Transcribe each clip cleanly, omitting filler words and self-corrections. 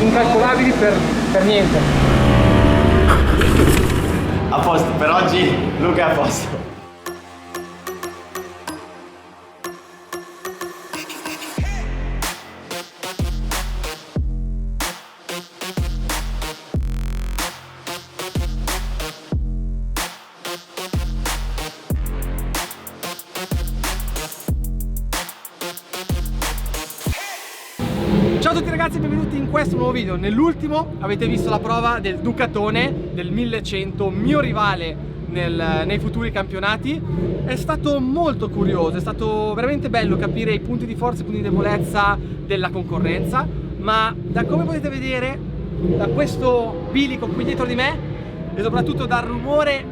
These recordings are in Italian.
incalcolabili per niente. A posto, per oggi Luca è a posto. Ciao a tutti ragazzi e benvenuti in questo nuovo video. Nell'ultimo avete visto la prova del Ducatone del 1100, mio rivale nei futuri campionati. È stato molto curioso, è stato veramente bello capire i punti di forza e i punti di debolezza della concorrenza, ma da come potete vedere, da questo bilico qui dietro di me e soprattutto dal rumore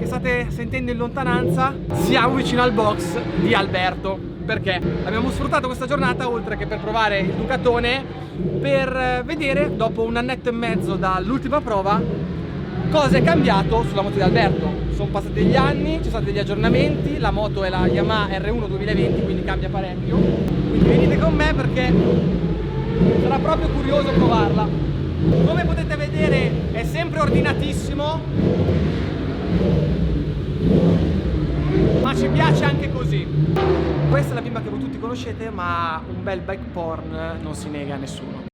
che state sentendo in lontananza, siamo vicino al box di Alberto. Perché abbiamo sfruttato questa giornata, oltre che per provare il Ducatone, per vedere, dopo un annetto e mezzo dall'ultima prova, cosa è cambiato sulla moto di Alberto. Sono passati gli anni, ci sono stati degli aggiornamenti, la moto è la Yamaha R1 2020, quindi cambia parecchio. Quindi venite con me perché sarà proprio curioso provarla. Come potete vedere è sempre ordinatissimo, ma ci piace anche così. Questa è la bimba che voi tutti conoscete, ma un bel bike porn non si nega a nessuno.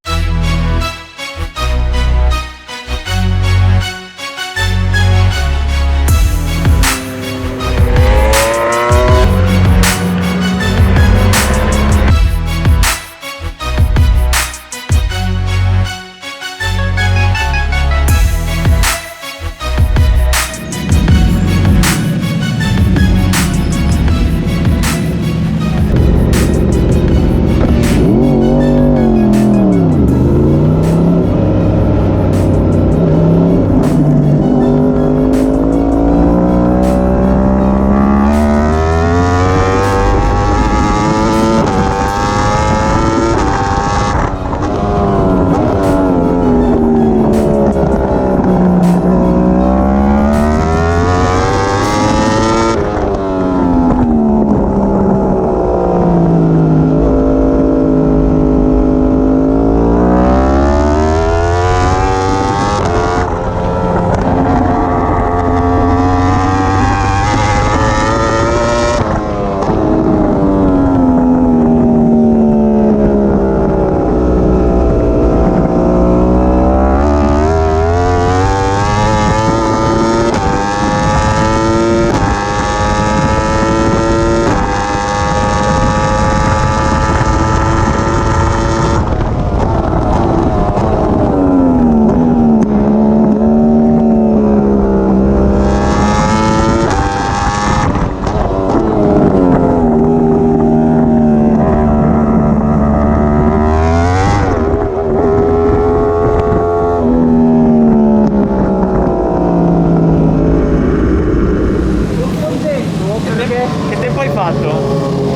Che tempo hai fatto?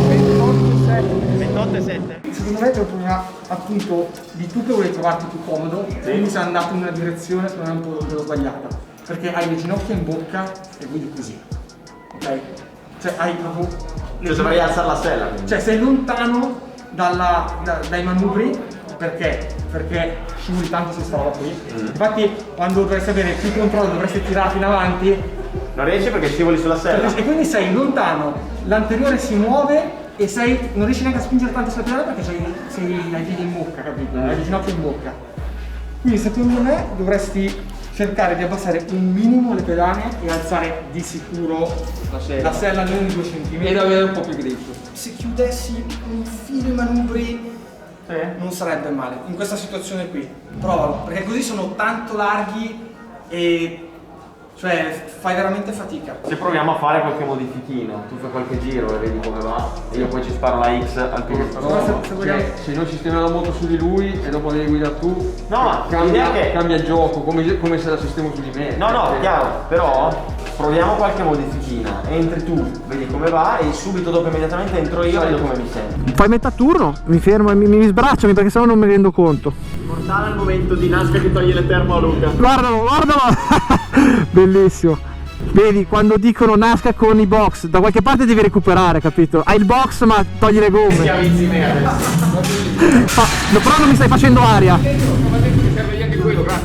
28,7. Secondo me è una appunto di tu che vuoi trovarti più comodo, quindi sei andato in una direzione che non è un po' sbagliata, perché hai le ginocchia in bocca e guidi così, ok? Cioè hai proprio Dovrei alzare la sella quindi. Cioè sei lontano dai manubri perché scivoli tanto su sta roba qui. Infatti quando dovresti avere più controllo dovresti tirare in avanti. Non riesci perché scivoli sulla sella. E quindi sei lontano, l'anteriore si muove e non riesci neanche a spingere tanto sulla pedale perché hai i piedi in bocca, capito? Hai le ginocchia in bocca. Quindi secondo me dovresti cercare di abbassare un minimo le pedane e alzare di sicuro la sella almeno di 2 cm ed avere un po' più grip. Se chiudessi un filo i manubri non sarebbe male in questa situazione qui. Provalo, perché così sono tanto larghi e cioè fai veramente fatica. Se proviamo a fare qualche modifichino, tu fai qualche giro e vedi come va e io poi ci sparo la X al tuo. Se noi sistemiamo la moto su di lui e dopo devi guidare tu, no, cambia il gioco, come se la sistemo su di me. No, chiaro, però proviamo qualche modifichina, entri tu, vedi come va e subito dopo immediatamente entro io e vedo come mi sento. Fai metà turno, mi fermo e mi sbracciami perché sennò non mi rendo conto. Portale al momento di Nasca che toglie le termo a Luca. Guardalo! Bellissimo. Vedi, quando dicono Nasca con i box, da qualche parte devi recuperare, capito? Hai il box ma togli le gomme. Schiavizzi nere. No, però non mi stai facendo aria.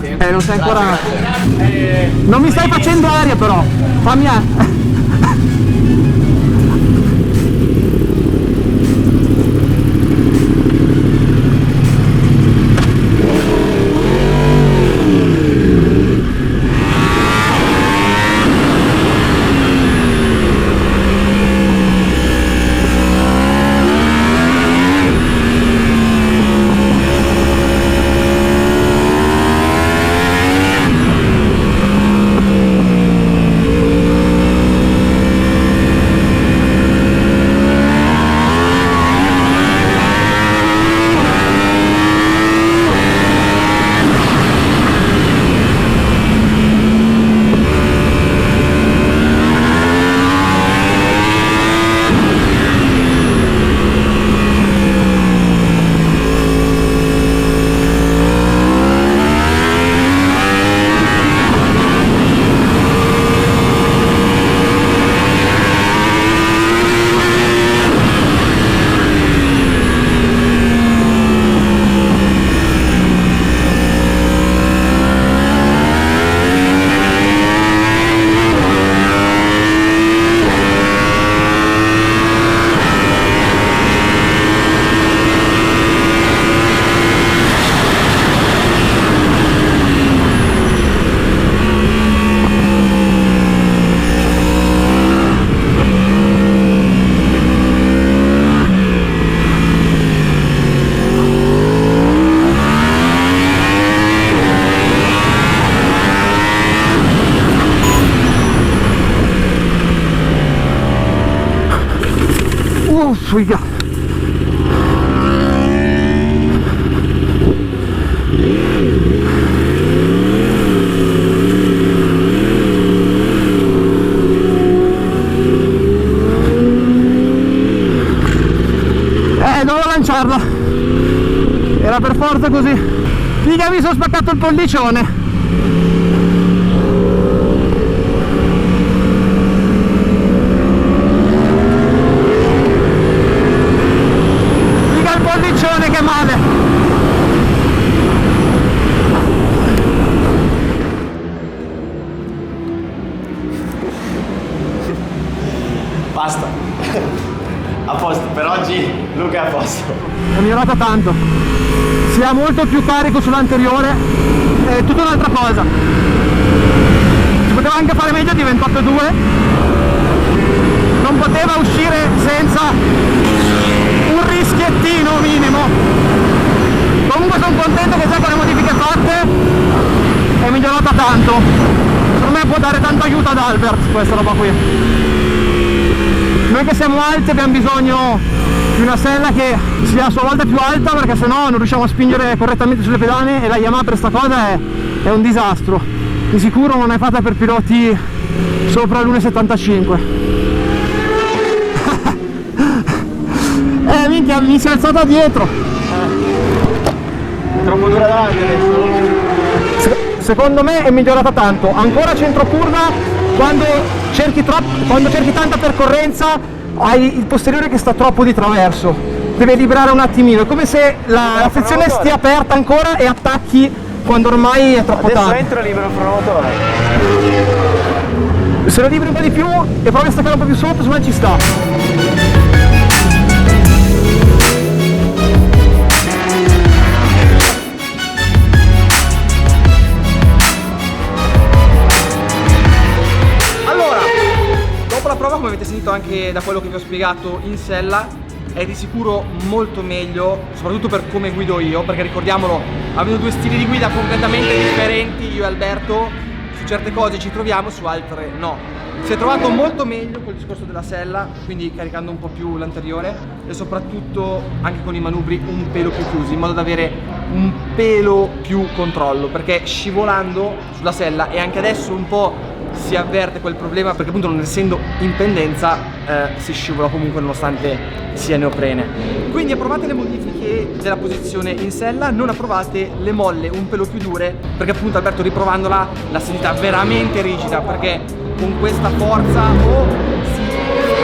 nati? Non sei ancora nato. Non mi stai facendo aria però. Fammi aria. Figa. Dovevo lanciarla. Era per forza così. Figa, mi sono spaccato il pollicione. Che male. Basta. A posto, per oggi Luca è a posto. È migliorata tanto. Si ha molto più carico sull'anteriore. È tutta un'altra cosa. Si poteva anche fare meglio di 28,2. Non poteva uscire senza un rischiettino minimo. Comunque sono contento che già con le modifiche fatte è migliorata tanto. Per me può dare tanto aiuto ad Albert questa roba qui. Noi che siamo alti abbiamo bisogno di una sella che sia a sua volta più alta, perché sennò non riusciamo a spingere correttamente sulle pedane e la Yamaha per sta cosa è un disastro. Di sicuro non è fatta per piloti sopra l'1,75. Minchia, mi si è alzata dietro. Troppo dura davanti adesso. Secondo me è migliorata tanto. Ancora centro curva, quando cerchi tanta percorrenza hai il posteriore che sta troppo di traverso. Deve liberare un attimino. È come se la sezione stia aperta ancora e attacchi quando ormai è troppo tardi. Adesso entro libero il frenotore. Se lo liberi un po' di più e provi a staccare un po' più sotto, secondo me ci sta. Come avete sentito anche da quello che vi ho spiegato in sella, è di sicuro molto meglio, soprattutto per come guido io, perché ricordiamolo, avendo due stili di guida completamente differenti, io e Alberto, su certe cose ci troviamo, su altre no. Si è trovato molto meglio col discorso della sella, quindi caricando un po' più l'anteriore e soprattutto anche con i manubri un pelo più chiusi, in modo da avere un pelo più controllo, perché scivolando sulla sella, e anche adesso un po' si avverte quel problema, perché appunto non essendo in pendenza si scivola comunque nonostante sia neoprene. Quindi approvate le modifiche della posizione in sella, non approvate le molle un pelo più dure, perché appunto Alberto riprovandola l'ha sentita veramente rigida, perché con questa forza o si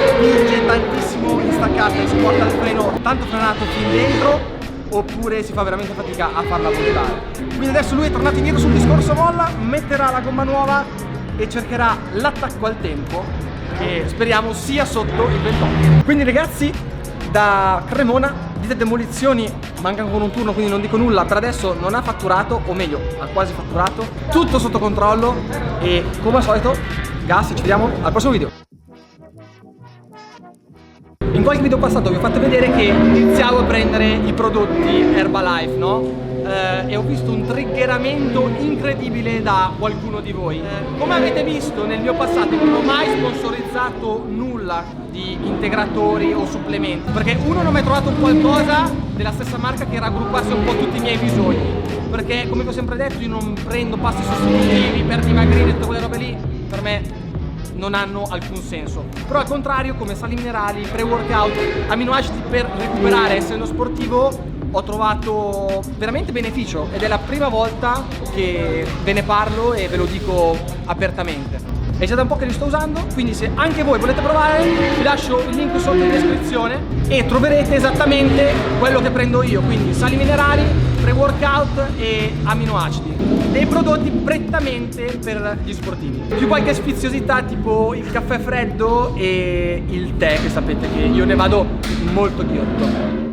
spinge tantissimo in staccata e si porta il freno tanto frenato fin dentro, oppure si fa veramente fatica a farla voltare. Quindi adesso lui è tornato indietro sul discorso molla, metterà la gomma nuova e cercherà l'attacco al tempo, che speriamo sia sotto il 28. Quindi ragazzi, da Cremona dite demolizioni manca ancora un turno, quindi non dico nulla, per adesso non ha fatturato, o meglio ha quasi fatturato, tutto sotto controllo e come al solito gas, ci vediamo al prossimo video. In qualche video passato vi ho fatto vedere che iniziavo a prendere i prodotti Herbalife, no? E ho visto un triggeramento incredibile da qualcuno di voi. Come avete visto nel mio passato non ho mai sponsorizzato nulla di integratori o supplementi, perché uno non ho mai trovato qualcosa della stessa marca che raggruppasse un po' tutti i miei bisogni, perché come vi ho sempre detto io non prendo pasti sostitutivi per dimagrire e tutte quelle robe lì, per me non hanno alcun senso. Però al contrario, come sali minerali, pre-workout, aminoacidi per recuperare, essendo sportivo, ho trovato veramente beneficio ed è la prima volta che ve ne parlo e ve lo dico apertamente. È già da un po' che li sto usando, quindi se anche voi volete provare vi lascio il link sotto in descrizione e troverete esattamente quello che prendo io, quindi sali minerali, pre-workout e aminoacidi, dei prodotti prettamente per gli sportivi, più qualche sfiziosità tipo il caffè freddo e il tè, che sapete che io ne vado molto ghiotto.